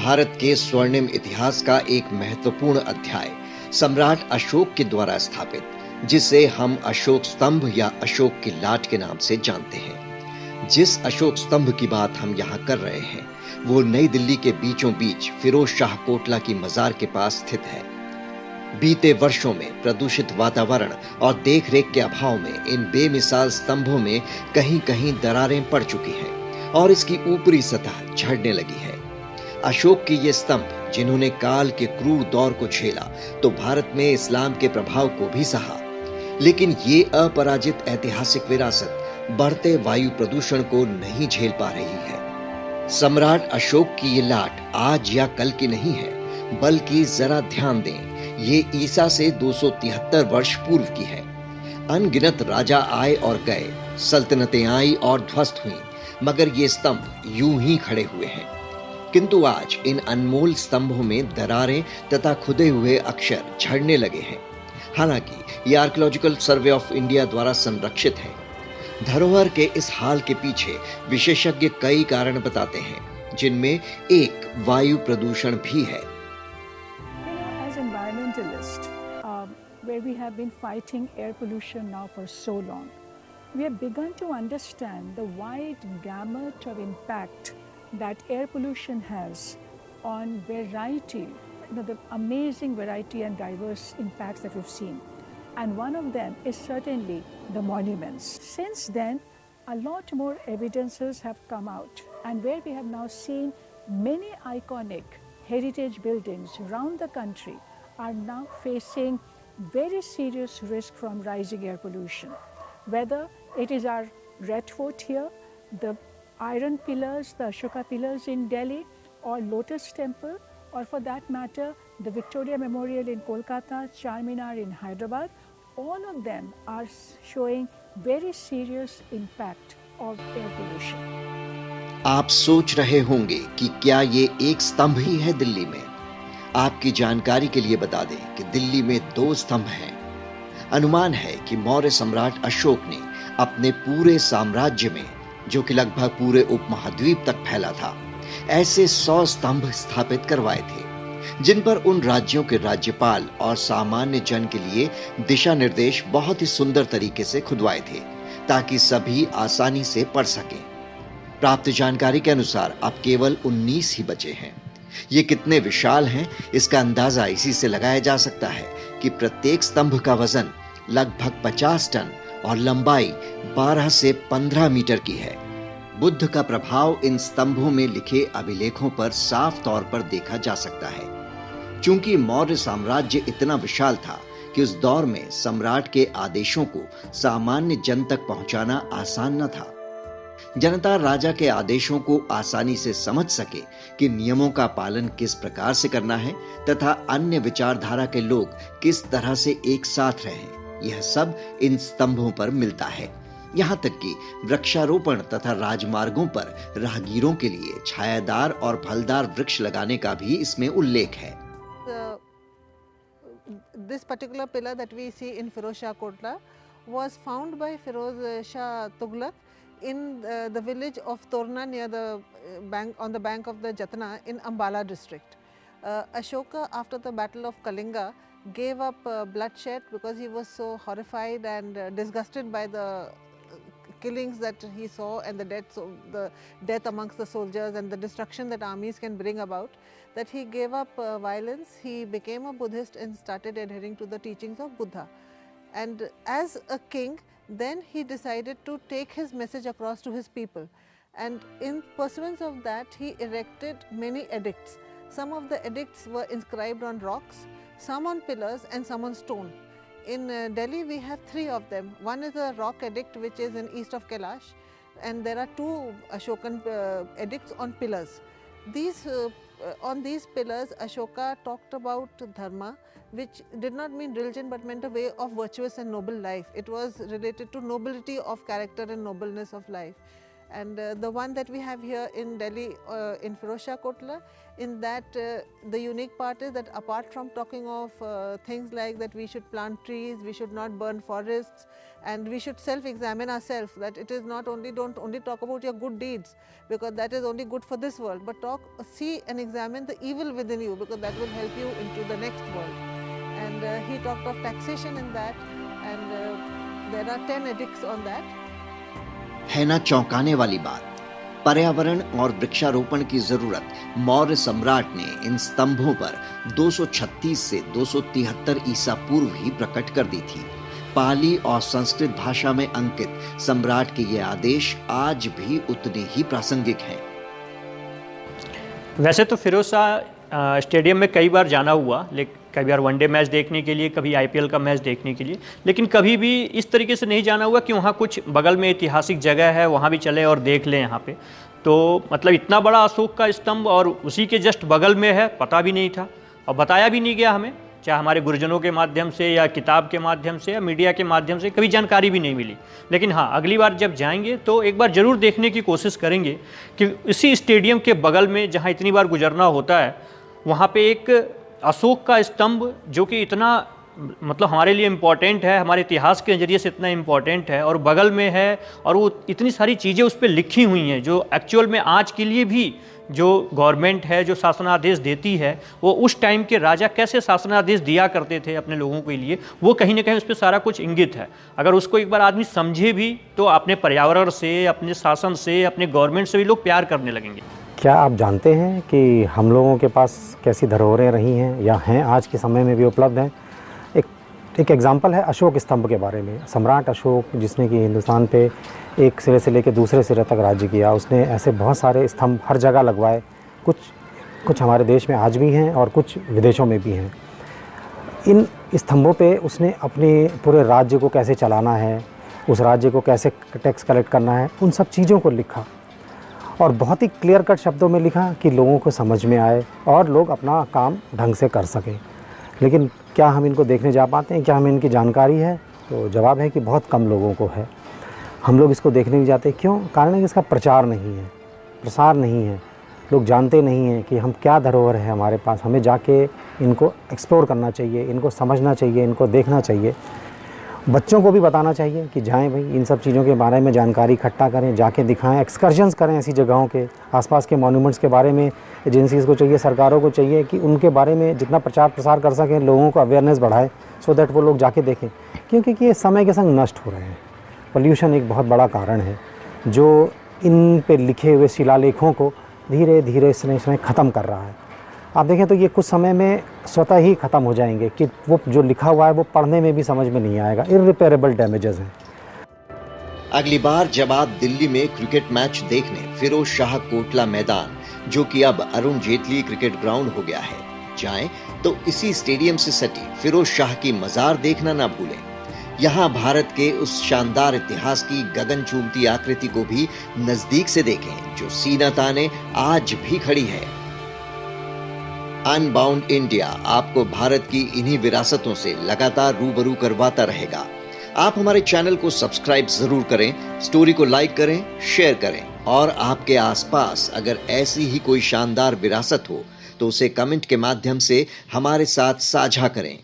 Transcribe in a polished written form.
भारत के स्वर्णिम इतिहास का एक महत्वपूर्ण अध्याय सम्राट अशोक के द्वारा स्थापित, जिसे हम अशोक स्तंभ या अशोक की लाट के नाम से जानते हैं। जिस अशोक स्तंभ की बात हम यहाँ कर रहे हैं वो नई दिल्ली के बीचों बीच फिरोज शाह कोटला की मजार के पास स्थित है। बीते वर्षों में प्रदूषित वातावरण और देखरेख के अभाव में इन बेमिसाल स्तंभों में कहीं कहीं दरारें पड़ चुकी हैं और इसकी ऊपरी सतह झड़ने लगी है। अशोक के ये स्तंभ, जिन्होंने काल के क्रूर दौर को झेला तो भारत में इस्लाम के प्रभाव को भी सहा, लेकिन ये अपराजित ऐतिहासिक विरासत बढ़ते वायु प्रदूषण को नहीं झेल पा रही है। सम्राट अशोक की ये लाट आज या कल की नहीं है, बल्कि जरा ध्यान दें, ये ईसा से 273 वर्ष पूर्व की है। अनगिनत राजा आए और गए, सल्तनतें आई और ध्वस्त हुई, मगर ये स्तंभ यूं ही खड़े हुए हैं। किंतु आज इन अनमोल स्तंभों में दरारें तथा खुदे हुए अक्षर झड़ने लगे हैं। हालांकि ये आर्कियोलॉजिकल सर्वे ऑफ इंडिया द्वारा संरक्षित है। धरोहर के इस हाल के पीछे विशेषज्ञ कई कारण बताते हैं, जिनमें एक वायु प्रदूषण भी है। As environmentalists, where we have been fighting air pollution now for so long, we have begun to understand the wide gamut of impact that air pollution has on variety, the amazing variety and diverse impacts that we've seen. And one of them is certainly the monuments. Since then, a lot more evidences have come out, and where we have now seen many iconic heritage buildings around the country are now facing very serious risk from rising air pollution. Whether it is our Red Fort here, the Iron Pillars, the Ashoka Pillars in Delhi, or Lotus Temple, or for that matter, the Victoria Memorial in Kolkata, Charminar in Hyderabad, all of them are showing very serious impact of air pollution. आप सोच रहे होंगे कि क्या ये एक स्तंभ ही है दिल्ली में? आपकी जानकारी के लिए बता दें कि दिल्ली में 2 स्तंभ हैं। अनुमान है कि मौर्य सम्राट अशोक ने अपने पूरे साम्राज्य में, जो कि लगभग पूरे उपमहाद्वीप तक फैला था, ऐसे 100 स्तंभ स्थापित करवाए थे, जिन पर उन राज्यों के राज्यपाल और सामान्य जन के लिए दिशा निर्देश बहुत ही सुंदर तरीके से खुदवाए थे, ताकि सभी आसानी से पढ़ सकें। प्राप्त जानकारी के अनुसार अब केवल 19 ही बचे हैं। ये कितने विशाल हैं, इसका अंदाजा इसी से लगाया जा सकता है कि प्रत्येक स्तंभ का वजन लगभग 50 टन और लंबाई 12 से 15 मीटर की है। बुद्ध का प्रभाव इन स्तंभों में लिखे अभिलेखों पर साफ तौर पर देखा जा सकता है। चूंकि मौर्य साम्राज्य इतना विशाल था कि उस दौर में सम्राट के आदेशों को सामान्य जन तक पहुंचाना आसान न था। जनता राजा के आदेशों को आसानी से समझ सके कि नियमों का पालन किस प्रकार से करना है तथा अन्य विचारधारा के लोग किस तरह से एक साथ रहें, यह सब इन स्तंभों पर मिलता है। यहाँ तक कि वृक्षारोपण तथा राजमार्गों पर राहगीरों के लिए छायादार और फलदार वृक्ष लगाने का भी इसमें उल्लेख है। This particular pillar that we see in Firoz Shah Kotla was found by Firoz Shah Tughlaq in the village of Torna near the bank, on the bank of the Jatna in Ambala district. Ashoka, after the battle of Kalinga, gave up bloodshed because he was so horrified and disgusted by the killings that he saw and the death amongst the soldiers and the destruction that armies can bring about, that he gave up violence. He became a Buddhist and started adhering to the teachings of Buddha. And as a king, then he decided to take his message across to his people. And in pursuance of that, he erected many edicts. Some of the edicts were inscribed on rocks, some on pillars and some on stone. In Delhi, we have 3 of them. One is a rock edict which is in east of Kailash, and there are 2 Ashokan edicts on pillars. On these pillars, Ashoka talked about dharma, which did not mean religion but meant a way of virtuous and noble life. It was related to nobility of character and nobleness of life. And the one that we have here in Delhi in Firozshah Kotla, in that the unique part is that apart from talking of things like that we should plant trees, we should not burn forests, and we should self-examine ourselves, that it is not only, don't only talk about your good deeds because that is only good for this world, but see and examine the evil within you, because that will help you into the next world. And he talked of taxation in that, and there are 10 edicts on that. है ना चौंकाने वाली बात। पर्यावरण और वृक्षारोपण की जरूरत मौर्य सम्राट ने इन स्तंभों पर 236 से 273 ईसा पूर्व ही प्रकट कर दी थी। पाली और संस्कृत भाषा में अंकित सम्राट के ये आदेश आज भी उतने ही प्रासंगिक हैं। वैसे तो फिरोज शाह स्टेडियम में कई बार जाना हुआ, लेकिन कई बार वनडे मैच देखने के लिए, कभी आईपीएल का मैच देखने के लिए, लेकिन कभी भी इस तरीके से नहीं जाना हुआ कि वहाँ कुछ बगल में ऐतिहासिक जगह है वहाँ भी चले और देख लें यहाँ पे। तो मतलब इतना बड़ा अशोक का स्तंभ और उसी के जस्ट बगल में है, पता भी नहीं था और बताया भी नहीं गया हमें, चाहे हमारे गुरुजनों के माध्यम से या किताब के माध्यम से या मीडिया के माध्यम से कभी जानकारी भी नहीं मिली। लेकिन हाँ, अगली बार जब जाएंगे तो एक बार ज़रूर देखने की कोशिश करेंगे कि इसी स्टेडियम के बगल में जहाँ इतनी बार गुजरना होता है वहाँ पे एक अशोक का स्तंभ जो कि इतना मतलब हमारे लिए इम्पॉर्टेंट है, हमारे इतिहास के नज़रिए से इतना इम्पॉर्टेंट है और बगल में है, और वो इतनी सारी चीज़ें उस पर लिखी हुई हैं जो एक्चुअल में आज के लिए भी जो गवर्नमेंट है जो शासनादेश देती है, वो उस टाइम के राजा कैसे शासनादेश दिया करते थे अपने लोगों के लिए, वो कहीं ना कहीं उस पर सारा कुछ इंगित है। अगर उसको एक बार आदमी समझे भी तो अपने पर्यावरण से, अपने शासन से, अपने गवर्नमेंट से भी लोग प्यार करने लगेंगे। क्या आप जानते हैं कि हम लोगों के पास कैसी धरोहरें रही हैं या हैं, आज के समय में भी उपलब्ध हैं? एक एग्जांपल है अशोक स्तंभ के बारे में। सम्राट अशोक, जिसने कि हिंदुस्तान पे एक सिरे से लेकर दूसरे सिरे तक राज्य किया, उसने ऐसे बहुत सारे स्तंभ हर जगह लगवाए। कुछ हमारे देश में आज भी हैं और कुछ विदेशों में भी हैं। इन स्तंभों पे उसने अपने पूरे राज्य को कैसे चलाना है, उस राज्य को कैसे टैक्स कलेक्ट करना है, उन सब चीज़ों को लिखा और बहुत ही क्लियर कट शब्दों में लिखा कि लोगों को समझ में आए और लोग अपना काम ढंग से कर सकें। लेकिन क्या हम इनको देखने जा पाते हैं? क्या हमें इनकी जानकारी है? तो जवाब है कि बहुत कम लोगों को है। हम लोग इसको देखने नहीं जाते। क्यों? कारण है कि इसका प्रचार नहीं है, प्रसार नहीं है। लोग जानते नहीं हैं कि हम क्या धरोहर है हमारे पास। हमें जाके इनको एक्सप्लोर करना चाहिए, इनको समझना चाहिए, इनको देखना चाहिए। बच्चों को भी बताना चाहिए कि जाएं भाई, इन सब चीज़ों के बारे में जानकारी इकट्ठा करें, जाके दिखाएं, एक्सकर्जन्स करें ऐसी जगहों के आसपास के मॉन्यूमेंट्स के बारे में। एजेंसीज़ को चाहिए, सरकारों को चाहिए कि उनके बारे में जितना प्रचार प्रसार कर सकें, लोगों को अवेयरनेस बढ़ाएं, सो दैट वो लोग जाके देखें। क्योंकि ये समय के संग नष्ट हो रहे हैं। पोल्यूशन एक बहुत बड़ा कारण है जो इन पे लिखे हुए शिलालेखों को धीरे धीरे इसने ख़त्म कर रहा है। आप देखें तो ये कुछ समय में स्वतः ही ख़त्म हो जाएंगे कि वो जो लिखा हुआ है वो पढ़ने में भी समझ में नहीं आएगा। इररिपेरेबल डैमेजेस हैं। अगली बार जब आप दिल्ली में क्रिकेट मैच देखने फिरोज शाह कोटला मैदान, जो कि अब अरुण जेटली क्रिकेट ग्राउंड हो गया है, जाएं तो इसी स्टेडियम से सटी फिरोज शाह की मजार देखना ना भूलें। यहाँ भारत के उस शानदार इतिहास की गगन चूमती आकृति को भी नजदीक से देखें जो सीना ताने आज भी खड़ी है। अनबाउंड इंडिया आपको भारत की इन्हीं विरासतों से लगातार रूबरू करवाता रहेगा। आप हमारे चैनल को सब्सक्राइब जरूर करें, स्टोरी को लाइक करें, शेयर करें और आपके आसपास अगर ऐसी ही कोई शानदार विरासत हो तो उसे कमेंट के माध्यम से हमारे साथ साझा करें।